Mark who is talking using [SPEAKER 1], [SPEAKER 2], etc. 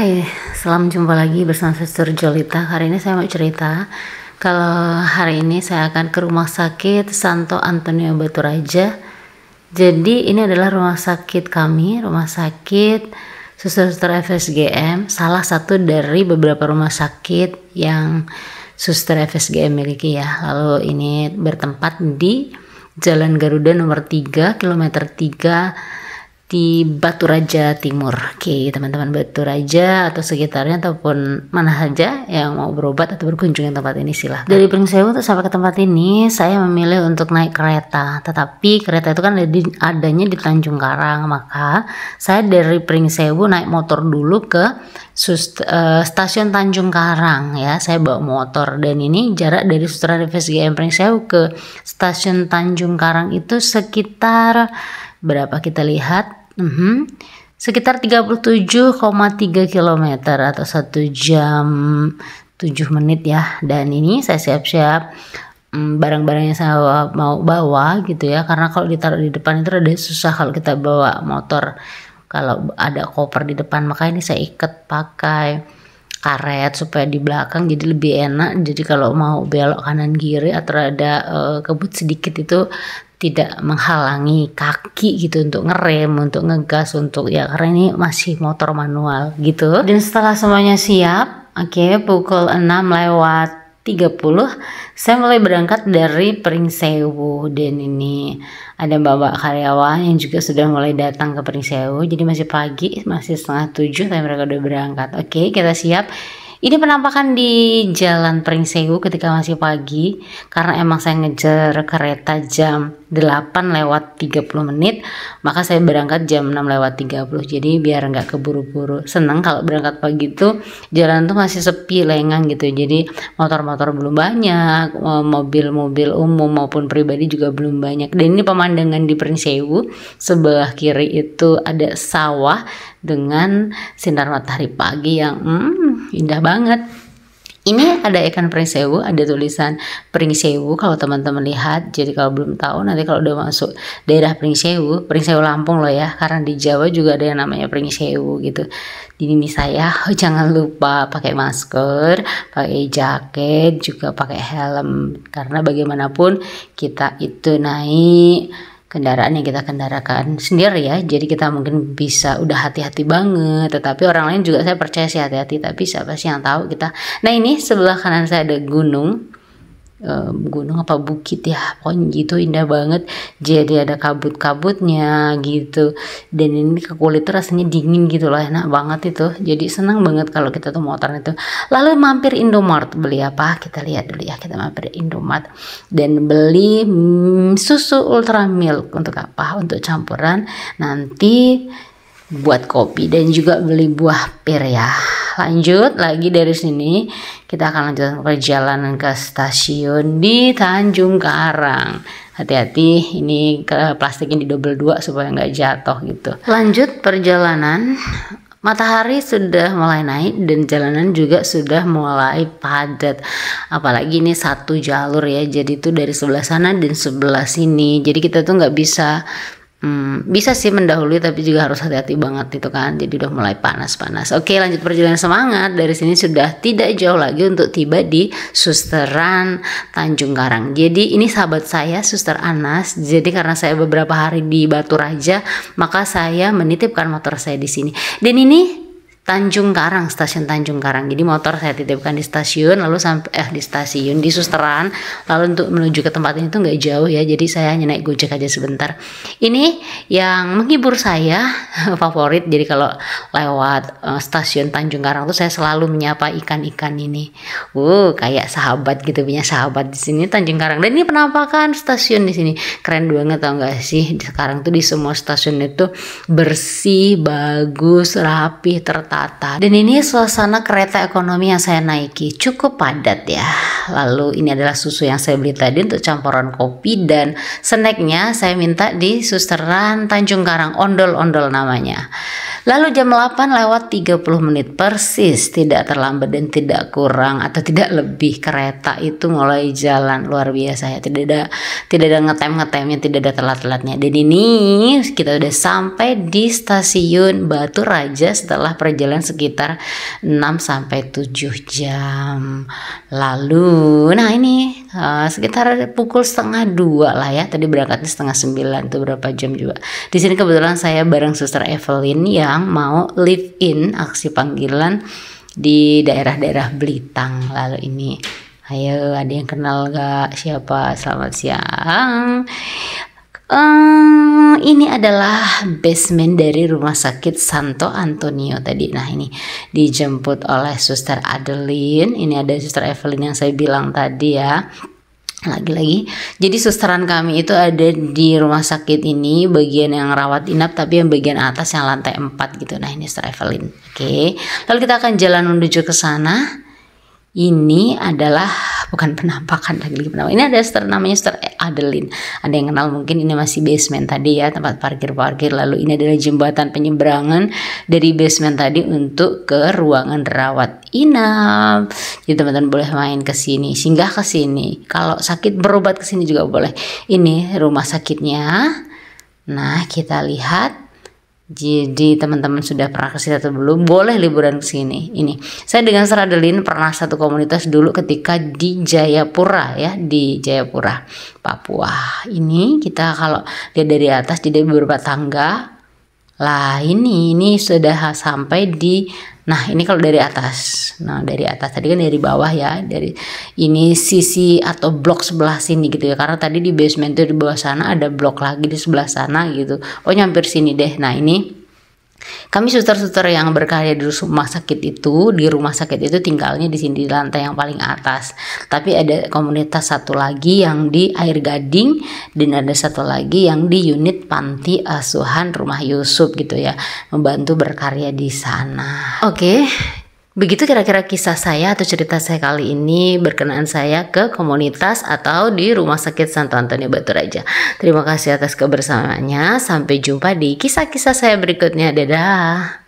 [SPEAKER 1] Hai, selamat jumpa lagi bersama Suster Jolita. Hari ini saya mau cerita kalau hari ini saya akan ke Rumah Sakit Santo Antonio Batu Raja. Jadi ini adalah rumah sakit kami, rumah sakit Suster-Suster FSGM, salah satu dari beberapa rumah sakit yang Suster FSGM miliki ya. Lalu ini bertempat di Jalan Garuda nomor 3, kilometer 3 di Batu Raja Timur. Oke teman-teman, Batu Raja atau sekitarnya ataupun mana saja yang mau berobat atau berkunjung ke tempat ini silahkan. Dari Pringsewu untuk sampai ke tempat ini saya memilih untuk naik kereta, tetapi kereta itu kan adanya di Tanjung Karang, maka saya dari Pringsewu naik motor dulu ke stasiun Tanjung Karang ya. Saya bawa motor dan ini jarak dari Suster FSGM Pringsewu ke stasiun Tanjung Karang itu sekitar berapa kita lihat? Sekitar 37,3 km atau 1 jam 7 menit ya. Dan ini saya siap-siap barang-barangnya saya mau bawa gitu ya, karena kalau ditaruh di depan itu rada susah kalau kita bawa motor kalau ada koper di depan. Maka ini saya ikat pakai karet supaya di belakang jadi lebih enak. Jadi kalau mau belok kanan kiri atau ada kebut sedikit itu tidak menghalangi kaki gitu untuk ngerem, untuk ngegas, untuk ya karena ini masih motor manual gitu. Dan setelah semuanya siap, pukul 6:30 saya mulai berangkat dari Pringsewu. Dan ini ada mbak-mbak karyawan yang juga sudah mulai datang ke Pringsewu. Jadi masih pagi, masih 6:30 tapi mereka udah berangkat. Kita siap. Ini penampakan di Jalan Pringsewu ketika masih pagi, karena emang saya ngejar kereta jam 8:30, maka saya berangkat jam 6:30. Jadi biar nggak keburu-buru. Seneng kalau berangkat pagi itu jalan tuh masih sepi, lengang gitu. Jadi motor-motor belum banyak, mobil-mobil umum maupun pribadi juga belum banyak. Dan ini pemandangan di Pringsewu, sebelah kiri itu ada sawah dengan sinar matahari pagi yang indah banget. Ini ada ikan Pringsewu, ada tulisan Pringsewu kalau teman-teman lihat. Jadi kalau belum tahu, nanti kalau udah masuk daerah Pringsewu Lampung loh ya, karena di Jawa juga ada yang namanya Pringsewu gitu. Ini saya jangan lupa pakai masker, pakai jaket, juga pakai helm, karena bagaimanapun kita itu naik kendaraan yang kita kendarakan sendiri ya. Jadi kita mungkin bisa udah hati-hati banget, tetapi orang lain juga saya percaya sih hati-hati, tapi siapa sih yang tahu kita. Nah ini sebelah kanan saya ada gunung apa bukit ya, pokoknya gitu indah banget. Jadi ada kabut-kabutnya gitu, dan ini ke kulit tuh rasanya dingin gitu loh, enak banget itu. Jadi senang banget kalau kita tuh motor itu. Lalu mampir Indomart, beli apa kita lihat dulu ya. Kita mampir Indomart dan beli susu Ultra Milk. Untuk apa? Untuk campuran nanti buat kopi, dan juga beli buah pir ya. Lanjut lagi dari sini kita akan lanjutkan perjalanan ke stasiun di Tanjung Karang. Hati-hati, ini plastiknya di double 2 supaya nggak jatuh gitu. Lanjut perjalanan, matahari sudah mulai naik dan jalanan juga sudah mulai padat. Apalagi ini satu jalur ya, jadi itu dari sebelah sana dan sebelah sini. Jadi kita tuh nggak bisa sih mendahului, tapi juga harus hati-hati banget itu kan. Jadi udah mulai panas-panas. Lanjut perjalanan, semangat. Dari sini sudah tidak jauh lagi untuk tiba di Susteran Tanjung Karang. Jadi ini sahabat saya, Suster Anas. Jadi karena saya beberapa hari di Batu Raja, maka saya menitipkan motor saya di sini. Dan ini Tanjung Karang, stasiun Tanjung Karang. Jadi motor saya titipkan di stasiun, lalu sampai di Susteran, lalu untuk menuju ke tempat ini tuh nggak jauh ya. Jadi saya hanya naik Gojek aja sebentar. Ini yang menghibur saya favorit. Jadi kalau lewat stasiun Tanjung Karang tuh saya selalu menyapa ikan-ikan ini. Kayak sahabat gitu, punya sahabat di sini Tanjung Karang. Dan ini penampakan stasiun di sini keren banget, tau nggak sih? Sekarang tuh di semua stasiun itu bersih, bagus, rapi, tertata. Dan ini suasana kereta ekonomi yang saya naiki, cukup padat ya. Lalu ini adalah susu yang saya beli tadi untuk campuran kopi, dan snacknya saya minta di Susteran Tanjung Karang, ondol-ondol namanya. Lalu jam 8 lewat 30 menit persis, tidak terlambat dan tidak kurang atau tidak lebih, kereta itu mulai jalan. Luar biasa ya, tidak ada ngetem-ngetemnya, tidak ada telat-telatnya. Dan ini kita udah sampai di stasiun Batu Raja setelah perjalanan sekitar 6 sampai 7 jam. Lalu nah ini sekitar pukul 1:30 lah ya, tadi berangkatnya 8:30, itu berapa jam juga. Di sini kebetulan saya bareng Suster Evelyn yang mau live in aksi panggilan di daerah-daerah Belitang. Lalu ini, ayo ada yang kenal gak? Siapa? Selamat siang. Ini adalah basement dari Rumah Sakit Santo Antonio tadi. Nah ini dijemput oleh Suster Adeline. Ini ada Suster Evelyn yang saya bilang tadi ya. Lagi-lagi, jadi susteran kami itu ada di rumah sakit ini, bagian yang rawat inap, tapi yang bagian atas yang lantai 4 gitu. Nah ini Suster Evelyn. Oke, lalu kita akan jalan menuju ke sana. Ini adalah bukan penampakan lagi, ini ada suster namanya Suster Adeline. Ada yang kenal mungkin, ini masih basement tadi ya, tempat parkir. Lalu ini adalah jembatan penyeberangan dari basement tadi untuk ke ruangan rawat inap. Jadi teman-teman boleh main ke sini, singgah ke sini. Kalau sakit berobat ke sini juga boleh. Ini rumah sakitnya. Nah kita lihat. Jadi teman-teman sudah pernah ke sini atau belum, boleh liburan ke sini. Ini saya dengan Suster Adeline pernah satu komunitas dulu ketika di Jayapura ya, di Jayapura, Papua. Ini kita kalau lihat dari atas, jadi beberapa tangga. Lah ini sudah sampai di, nah ini kalau dari atas. Nah dari atas tadi kan dari bawah ya, dari ini sisi atau blok sebelah sini gitu ya, karena tadi di basement itu di bawah sana ada blok lagi di sebelah sana gitu. Oh hampir sini deh. Nah ini kami suster-suster yang berkarya di rumah sakit itu, tinggalnya di sini di lantai yang paling atas. Tapi ada komunitas satu lagi yang di Air Gading, dan ada satu lagi yang di unit panti asuhan Rumah Yusuf gitu ya, membantu berkarya di sana. Oke. Begitu kira-kira kisah saya atau cerita saya kali ini berkenaan saya ke komunitas atau di Rumah Sakit Santo Antonio Batu Raja. Terima kasih atas kebersamaannya. Sampai jumpa di kisah-kisah saya berikutnya. Dadah.